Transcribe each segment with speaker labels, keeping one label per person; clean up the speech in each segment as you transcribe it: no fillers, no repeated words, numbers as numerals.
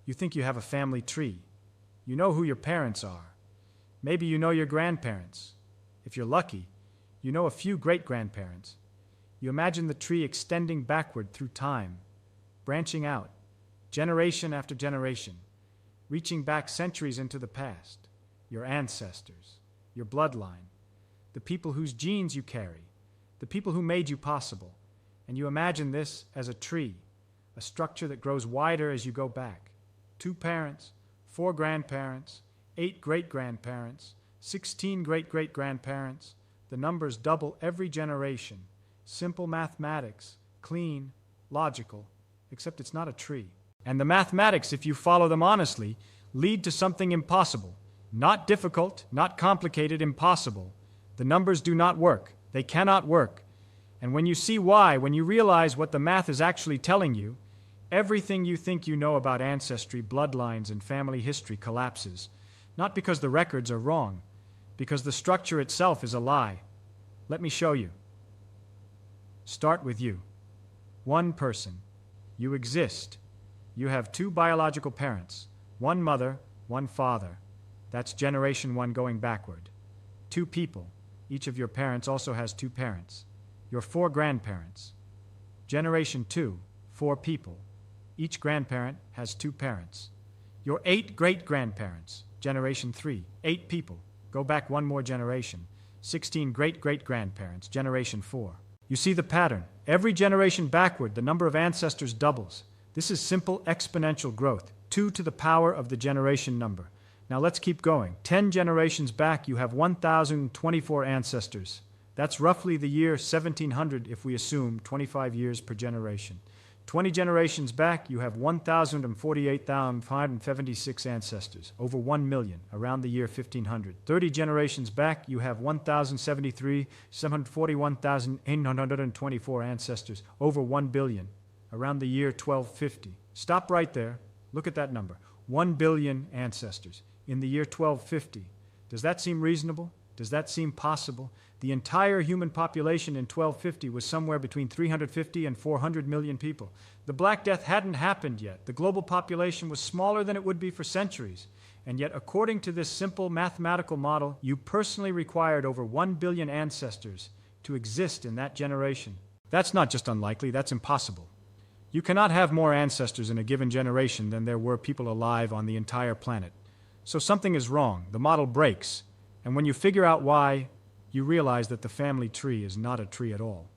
Speaker 1: You think you have a family tree. You know who your parents are. Maybe you know your grandparents. If you're lucky, you know a few great-grandparents. You imagine the tree extending backward through time, branching out, generation after generation, reaching back centuries into the past. Your ancestors, your bloodline, the people whose genes you carry, the people who made you possible. And you imagine this as a tree, a structure that grows wider as you go back. 2 parents, 4 grandparents, 8 great-grandparents, 16 great-great-grandparents. The numbers double every generation. Simple mathematics, clean, logical, except it's not a tree. And the mathematics, if you follow them honestly, lead to something impossible. Not difficult, not complicated, impossible. The numbers do not work. They cannot work. And when you see why, when you realize what the math is actually telling you, everything you think you know about ancestry, bloodlines, and family history collapses. Not because the records are wrong, because the structure itself is a lie. Let me show you. Start with you. One person. You exist. You have 2 biological parents, 1 mother, 1 father. That's generation 1 going backward. 2 people. Each of your parents also has 2 parents. Your 4 grandparents. Generation 2, 4 people. Each grandparent has 2 parents. Your 8 great-grandparents. Generation 3, 8 people. Go back 1 more generation. 16 great-great-grandparents. Generation 4. You see the pattern. Every generation backward, the number of ancestors doubles. This is simple exponential growth, 2 to the power of the generation number. Now let's keep going. 10 generations back, you have 1,024 ancestors. That's roughly the year 1700 if we assume 25 years per generation. 20 generations back, you have 1,048,576 ancestors, over 1 million, around the year 1500. 30 generations back, you have 1,073,741,824 ancestors, over 1 billion, around the year 1250. Stop right there. Look at that number. 1 billion ancestors in the year 1250. Does that seem reasonable? Does that seem possible? The entire human population in 1250 was somewhere between 350 and 400 million people. The Black Death hadn't happened yet. The global population was smaller than it would be for centuries. And yet, according to this simple mathematical model, you personally required over 1 billion ancestors to exist in that generation. That's not just unlikely, that's impossible. You cannot have more ancestors in a given generation than there were people alive on the entire planet. So something is wrong. The model breaks. And when you figure out why, you realize that the family tree is not a tree at all.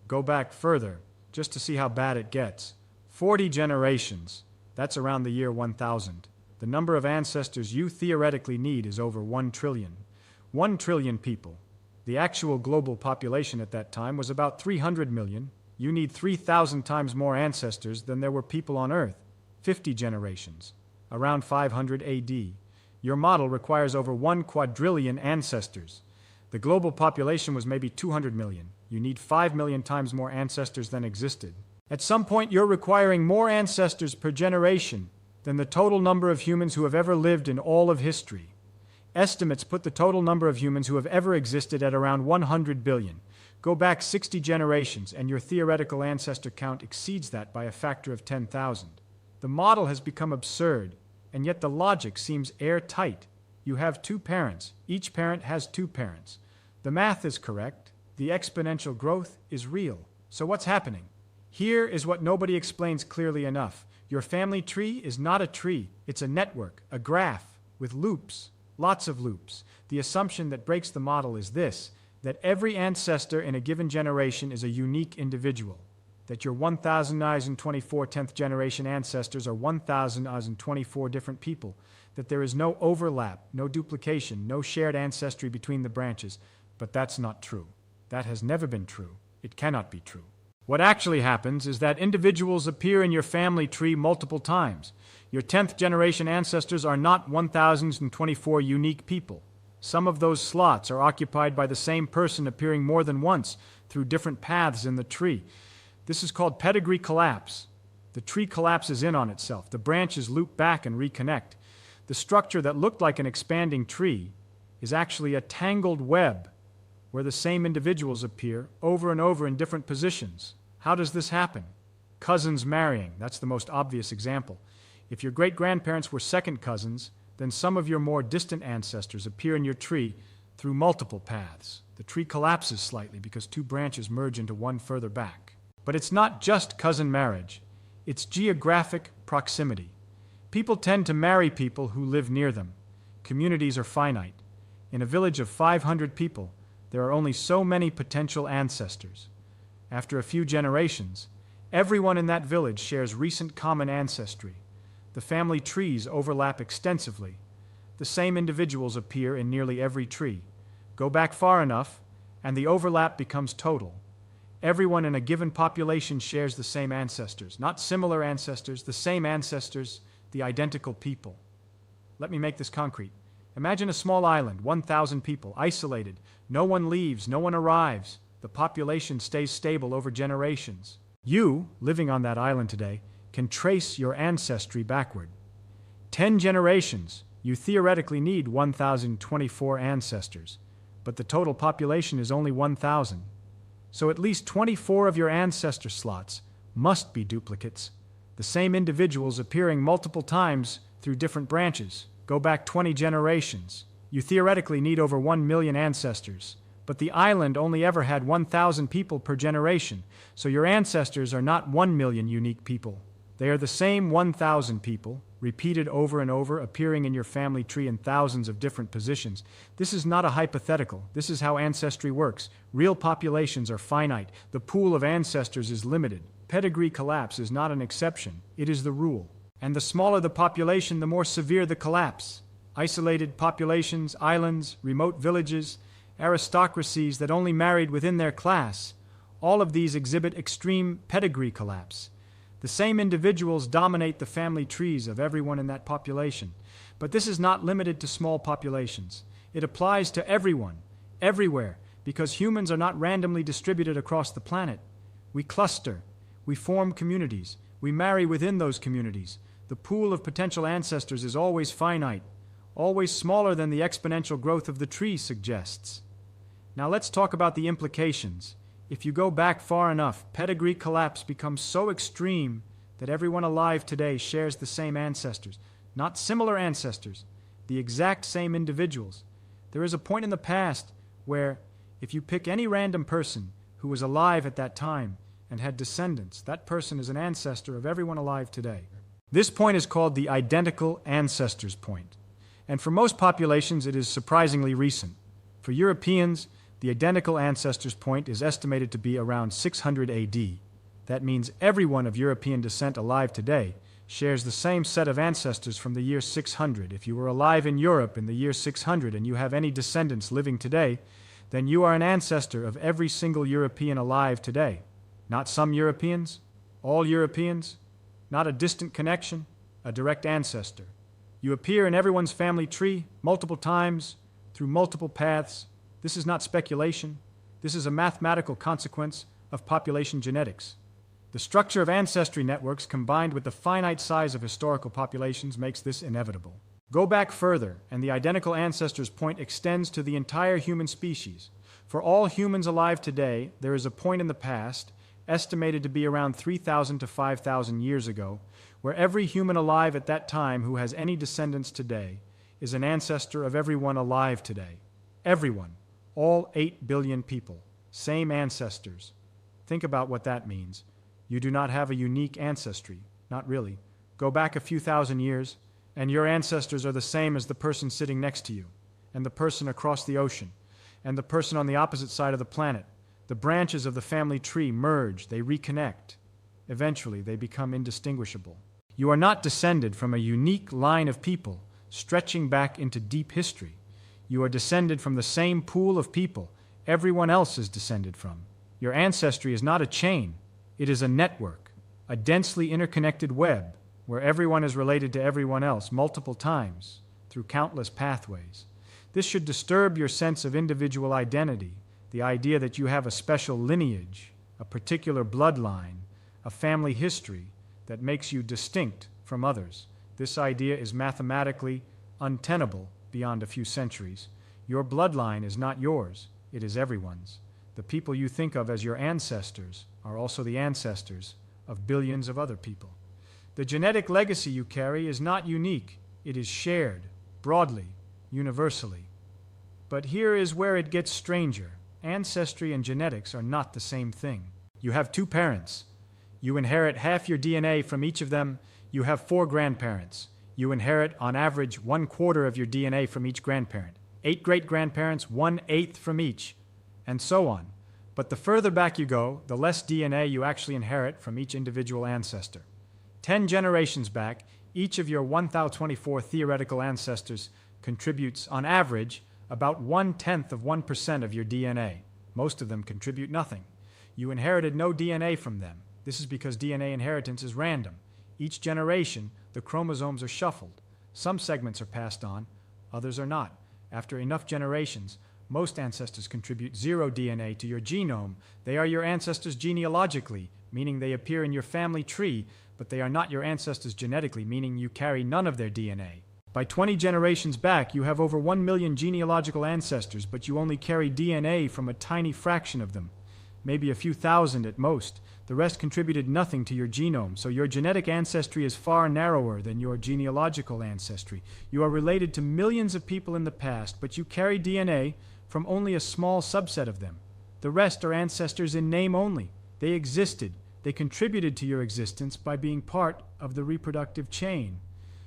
Speaker 1: Go back further, just to see how bad it gets. 40 generations. That's around the year 1000. The number of ancestors you theoretically need is over 1 trillion. 1 trillion people. The actual global population at that time was about 300 million. You need 3,000 times more ancestors than there were people on Earth. 50 generations. Around 500 AD. Your model requires over 1 quadrillion ancestors. The global population was maybe 200 million. You need 5 million times more ancestors than existed. At some point, you're requiring more ancestors per generation than the total number of humans who have ever lived in all of history. Estimates put the total number of humans who have ever existed at around 100 billion. Go back 60 generations, and your theoretical ancestor count exceeds that by a factor of 10,000. The model has become absurd, and yet the logic seems airtight. You have 2 parents. Each parent has 2 parents. The math is correct. The exponential growth is real. So what's happening? Here is what nobody explains clearly enough. Your family tree is not a tree. It's a network, a graph, with loops, lots of loops. The assumption that breaks the model is this, that every ancestor in a given generation is a unique individual. That your 1,024 10th generation ancestors are 1,024 different people. That there is no overlap, no duplication, no shared ancestry between the branches. But that's not true. That has never been true. It cannot be true. What actually happens is that individuals appear in your family tree multiple times. Your 10th generation ancestors are not 1,024 unique people. Some of those slots are occupied by the same person appearing more than once through different paths in the tree. This is called pedigree collapse. The tree collapses in on itself. The branches loop back and reconnect. The structure that looked like an expanding tree is actually a tangled web where the same individuals appear over and over in different positions. How does this happen? Cousins marrying, that's the most obvious example. If your great-grandparents were second cousins, then some of your more distant ancestors appear in your tree through multiple paths. The tree collapses slightly because two branches merge into one further back. But it's not just cousin marriage. It's geographic proximity. People tend to marry people who live near them. Communities are finite. In a village of 500 people, there are only so many potential ancestors. After a few generations, everyone in that village shares recent common ancestry. The family trees overlap extensively. The same individuals appear in nearly every tree. Go back far enough, and the overlap becomes total. Everyone in a given population shares the same ancestors, not similar ancestors, the same ancestors, the identical people. Let me make this concrete. Imagine a small island, 1,000 people, isolated. No one leaves, no one arrives. The population stays stable over generations. You, living on that island today, can trace your ancestry backward. 10 generations, you theoretically need 1,024 ancestors, but the total population is only 1,000. So at least 24 of your ancestor slots must be duplicates, the same individuals appearing multiple times through different branches. Go back 20 generations. You theoretically need over 1 million ancestors, but the island only ever had 1,000 people per generation, so your ancestors are not 1 million unique people. They are the same 1,000 people, repeated over and over, appearing in your family tree in thousands of different positions. This is not a hypothetical. This is how ancestry works. Real populations are finite. The pool of ancestors is limited. Pedigree collapse is not an exception. It is the rule. And the smaller the population, the more severe the collapse. Isolated populations, islands, remote villages, aristocracies that only married within their class, all of these exhibit extreme pedigree collapse. The same individuals dominate the family trees of everyone in that population. But this is not limited to small populations. It applies to everyone, everywhere, because humans are not randomly distributed across the planet. We cluster, we form communities, we marry within those communities. The pool of potential ancestors is always finite, always smaller than the exponential growth of the tree suggests. Now let's talk about the implications. If you go back far enough, pedigree collapse becomes so extreme that everyone alive today shares the same ancestors, not similar ancestors, the exact same individuals. There is a point in the past where, if you pick any random person who was alive at that time and had descendants, that person is an ancestor of everyone alive today. This point is called the identical ancestors point. And for most populations, it is surprisingly recent. For Europeans, the identical ancestors point is estimated to be around 600 AD. That means everyone of European descent alive today shares the same set of ancestors from the year 600. If you were alive in Europe in the year 600 and you have any descendants living today, then you are an ancestor of every single European alive today. Not some Europeans, all Europeans, not a distant connection, a direct ancestor. You appear in everyone's family tree multiple times, through multiple paths. This is not speculation. This is a mathematical consequence of population genetics. The structure of ancestry networks combined with the finite size of historical populations makes this inevitable. Go back further, and the identical ancestors point extends to the entire human species. For all humans alive today, there is a point in the past, estimated to be around 3,000 to 5,000 years ago, where every human alive at that time who has any descendants today is an ancestor of everyone alive today. Everyone. All 8 billion people. Same ancestors. Think about what that means. You do not have a unique ancestry. Not really. Go back a few thousand years, and your ancestors are the same as the person sitting next to you, and the person across the ocean, and the person on the opposite side of the planet. The branches of the family tree merge, they reconnect. Eventually, they become indistinguishable. You are not descended from a unique line of people stretching back into deep history. You are descended from the same pool of people everyone else is descended from. Your ancestry is not a chain. It is a network, a densely interconnected web where everyone is related to everyone else multiple times through countless pathways. This should disturb your sense of individual identity, the idea that you have a special lineage, a particular bloodline, a family history that makes you distinct from others. This idea is mathematically untenable beyond a few centuries. Your bloodline is not yours, it is everyone's. The people you think of as your ancestors are also the ancestors of billions of other people. The genetic legacy you carry is not unique. It is shared, broadly, universally. But here is where it gets stranger. Ancestry and genetics are not the same thing. You have two parents. You inherit half your DNA from each of them. You have four grandparents. You inherit, on average, 1/4 of your DNA from each grandparent. 8 great-grandparents, 1/8 from each, and so on. But the further back you go, the less DNA you actually inherit from each individual ancestor. 10 generations back, each of your 1,024 theoretical ancestors contributes, on average, about 1/10 of 1% of your DNA. Most of them contribute nothing. You inherited no DNA from them. This is because DNA inheritance is random. Each generation, the chromosomes are shuffled. Some segments are passed on, others are not. After enough generations, most ancestors contribute 0 DNA to your genome. They are your ancestors genealogically, meaning they appear in your family tree, but they are not your ancestors genetically, meaning you carry none of their DNA. By 20 generations back, you have over 1 million genealogical ancestors, but you only carry DNA from a tiny fraction of them, maybe a few thousand at most. The rest contributed nothing to your genome, so your genetic ancestry is far narrower than your genealogical ancestry. You are related to millions of people in the past, but you carry DNA from only a small subset of them. The rest are ancestors in name only. They existed. They contributed to your existence by being part of the reproductive chain.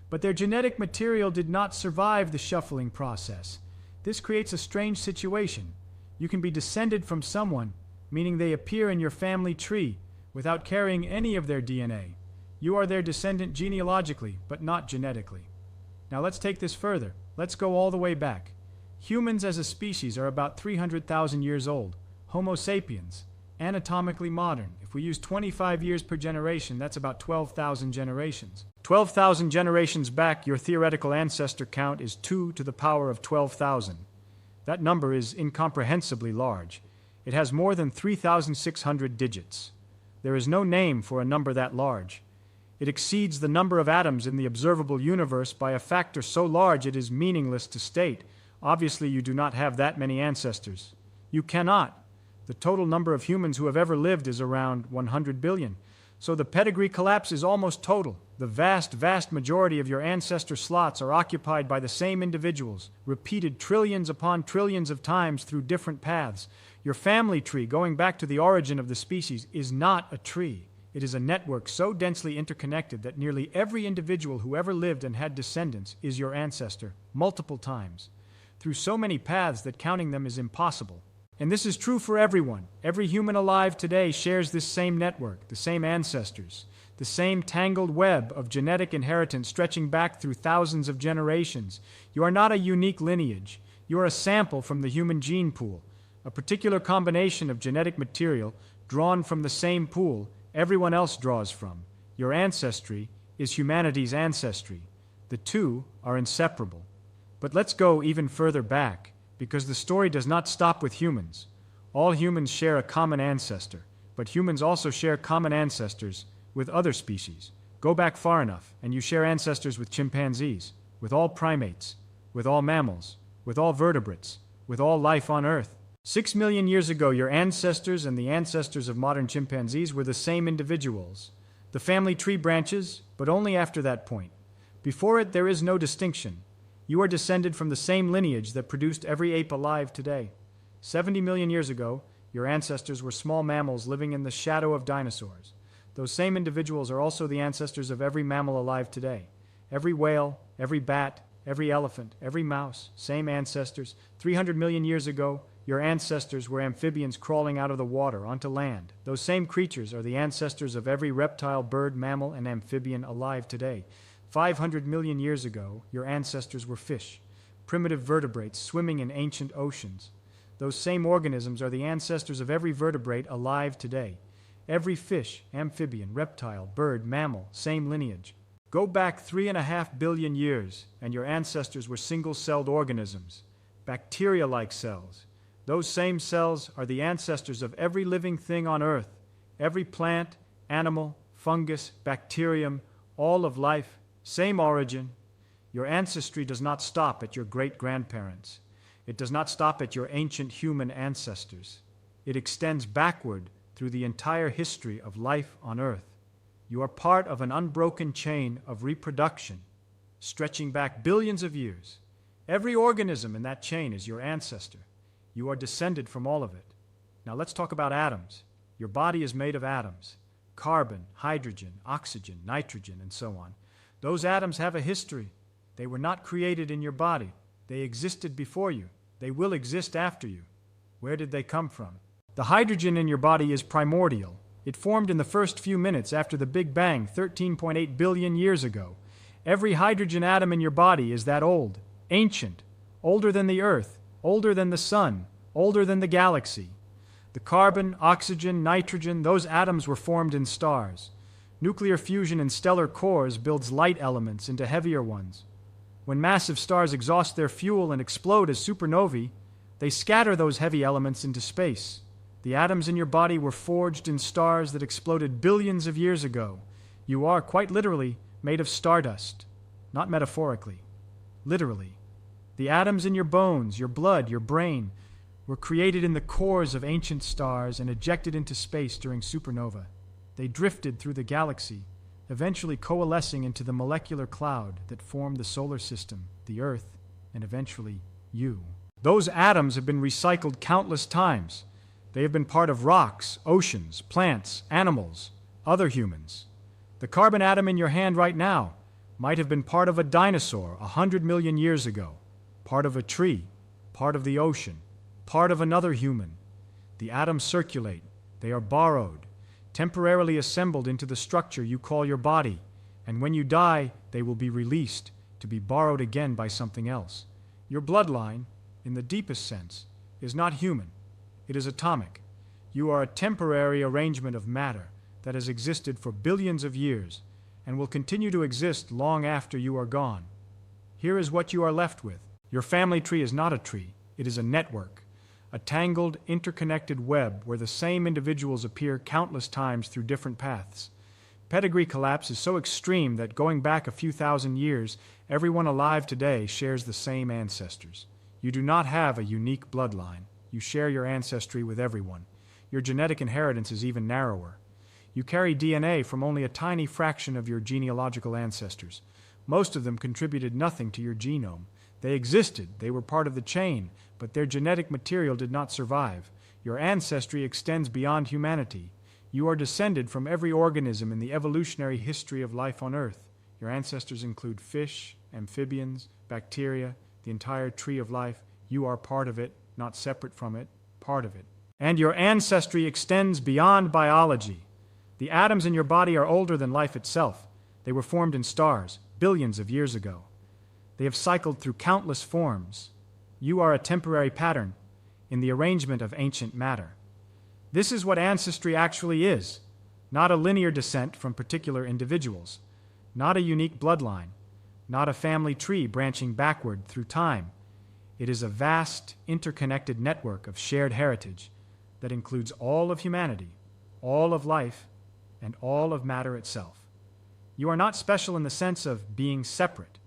Speaker 1: But their genetic material did not survive the shuffling process. This creates a strange situation. You can be descended from someone, meaning they appear in your family tree, without carrying any of their DNA. You are their descendant genealogically, but not genetically. Now let's take this further. Let's go all the way back. Humans as a species are about 300,000 years old. Homo sapiens, anatomically modern. If we use 25 years per generation, that's about 12,000 generations. 12,000 generations back, your theoretical ancestor count is 2 to the power of 12,000. That number is incomprehensibly large. It has more than 3,600 digits. There is no name for a number that large. It exceeds the number of atoms in the observable universe by a factor so large it is meaningless to state. Obviously, you do not have that many ancestors. You cannot. The total number of humans who have ever lived is around 100 billion. So the pedigree collapse is almost total. The vast majority of your ancestor slots are occupied by the same individuals, repeated trillions upon trillions of times through different paths. Your family tree, going back to the origin of the species, is not a tree. It is a network so densely interconnected that nearly every individual who ever lived and had descendants is your ancestor, multiple times, through so many paths that counting them is impossible. And this is true for everyone. Every human alive today shares this same network, the same ancestors, the same tangled web of genetic inheritance stretching back through thousands of generations. You are not a unique lineage. You are a sample from the human gene pool, a particular combination of genetic material drawn from the same pool everyone else draws from. Your ancestry is humanity's ancestry. The two are inseparable. But let's go even further back, because the story does not stop with humans. All humans share a common ancestor, but humans also share common ancestors with other species. Go back far enough, and you share ancestors with chimpanzees, with all primates, with all mammals, with all vertebrates, with all life on Earth. 6 million years ago, your ancestors and the ancestors of modern chimpanzees were the same individuals. The family tree branches, but only after that point. Before it, there is no distinction. You are descended from the same lineage that produced every ape alive today. 70 million years ago, your ancestors were small mammals living in the shadow of dinosaurs. Those same individuals are also the ancestors of every mammal alive today. Every whale, every bat, every elephant, every mouse, same ancestors. 300 million years ago, your ancestors were amphibians crawling out of the water onto land. Those same creatures are the ancestors of every reptile, bird, mammal, and amphibian alive today. 500 million years ago, your ancestors were fish, primitive vertebrates swimming in ancient oceans. Those same organisms are the ancestors of every vertebrate alive today. Every fish, amphibian, reptile, bird, mammal, same lineage. Go back 3.5 billion years, and your ancestors were single-celled organisms, bacteria-like cells. Those same cells are the ancestors of every living thing on Earth, every plant, animal, fungus, bacterium, all of life. Same origin. Your ancestry does not stop at your great-grandparents. It does not stop at your ancient human ancestors. It extends backward through the entire history of life on Earth. You are part of an unbroken chain of reproduction, stretching back billions of years. Every organism in that chain is your ancestor. You are descended from all of it. Now let's talk about atoms. Your body is made of atoms: carbon, hydrogen, oxygen, nitrogen, and so on. Those atoms have a history. They were not created in your body. They existed before you. They will exist after you. Where did they come from? The hydrogen in your body is primordial. It formed in the first few minutes after the Big Bang 13.8 billion years ago. Every hydrogen atom in your body is that old, ancient, older than the Earth, older than the Sun, older than the galaxy. The carbon, oxygen, nitrogen, those atoms were formed in stars. Nuclear fusion in stellar cores builds light elements into heavier ones. When massive stars exhaust their fuel and explode as supernovae, they scatter those heavy elements into space. The atoms in your body were forged in stars that exploded billions of years ago. You are, quite literally, made of stardust. Not metaphorically. Literally. The atoms in your bones, your blood, your brain, were created in the cores of ancient stars and ejected into space during supernova. They drifted through the galaxy, eventually coalescing into the molecular cloud that formed the solar system, the Earth, and eventually you. Those atoms have been recycled countless times. They have been part of rocks, oceans, plants, animals, other humans. The carbon atom in your hand right now might have been part of a dinosaur 100 million years ago, part of a tree, part of the ocean, part of another human. The atoms circulate. They are borrowed, temporarily assembled into the structure you call your body, and when you die, they will be released to be borrowed again by something else. Your bloodline, in the deepest sense, is not human. It is atomic. You are a temporary arrangement of matter that has existed for billions of years and will continue to exist long after you are gone. Here is what you are left with. Your family tree is not a tree. It is a network, a tangled, interconnected web where the same individuals appear countless times through different paths. Pedigree collapse is so extreme that going back a few thousand years, everyone alive today shares the same ancestors. You do not have a unique bloodline. You share your ancestry with everyone. Your genetic inheritance is even narrower. You carry DNA from only a tiny fraction of your genealogical ancestors. Most of them contributed nothing to your genome. They existed, they were part of the chain, but their genetic material did not survive. Your ancestry extends beyond humanity. You are descended from every organism in the evolutionary history of life on Earth. Your ancestors include fish, amphibians, bacteria, the entire tree of life. You are part of it, not separate from it, part of it. And your ancestry extends beyond biology. The atoms in your body are older than life itself. They were formed in stars, billions of years ago. They have cycled through countless forms. You are a temporary pattern in the arrangement of ancient matter. This is what ancestry actually is, not a linear descent from particular individuals, not a unique bloodline, not a family tree branching backward through time. It is a vast, interconnected network of shared heritage that includes all of humanity, all of life, and all of matter itself. You are not special in the sense of being separate.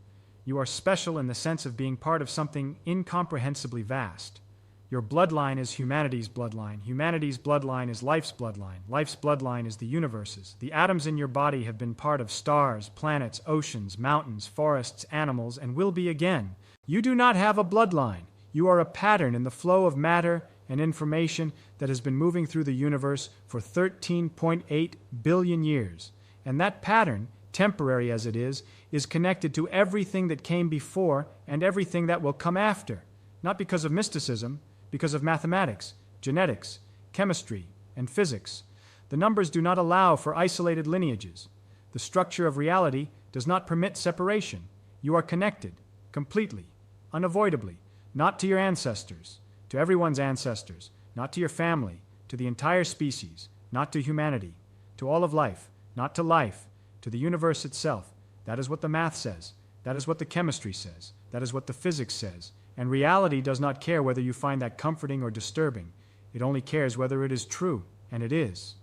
Speaker 1: You are special in the sense of being part of something incomprehensibly vast. Your bloodline is humanity's bloodline. Humanity's bloodline is life's bloodline. Life's bloodline is the universe's. The atoms in your body have been part of stars, planets, oceans, mountains, forests, animals, and will be again. You do not have a bloodline. You are a pattern in the flow of matter and information that has been moving through the universe for 13.8 billion years. And that pattern, temporary as it is connected to everything that came before and everything that will come after, not because of mysticism, because of mathematics, genetics, chemistry, and physics. The numbers do not allow for isolated lineages. The structure of reality does not permit separation. You are connected, completely, unavoidably, not to your ancestors, to everyone's ancestors, not to your family, to the entire species, not to humanity, to all of life, not to life, to the universe itself. That is what the math says. That is what the chemistry says. That is what the physics says. And reality does not care whether you find that comforting or disturbing. It only cares whether it is true, and it is.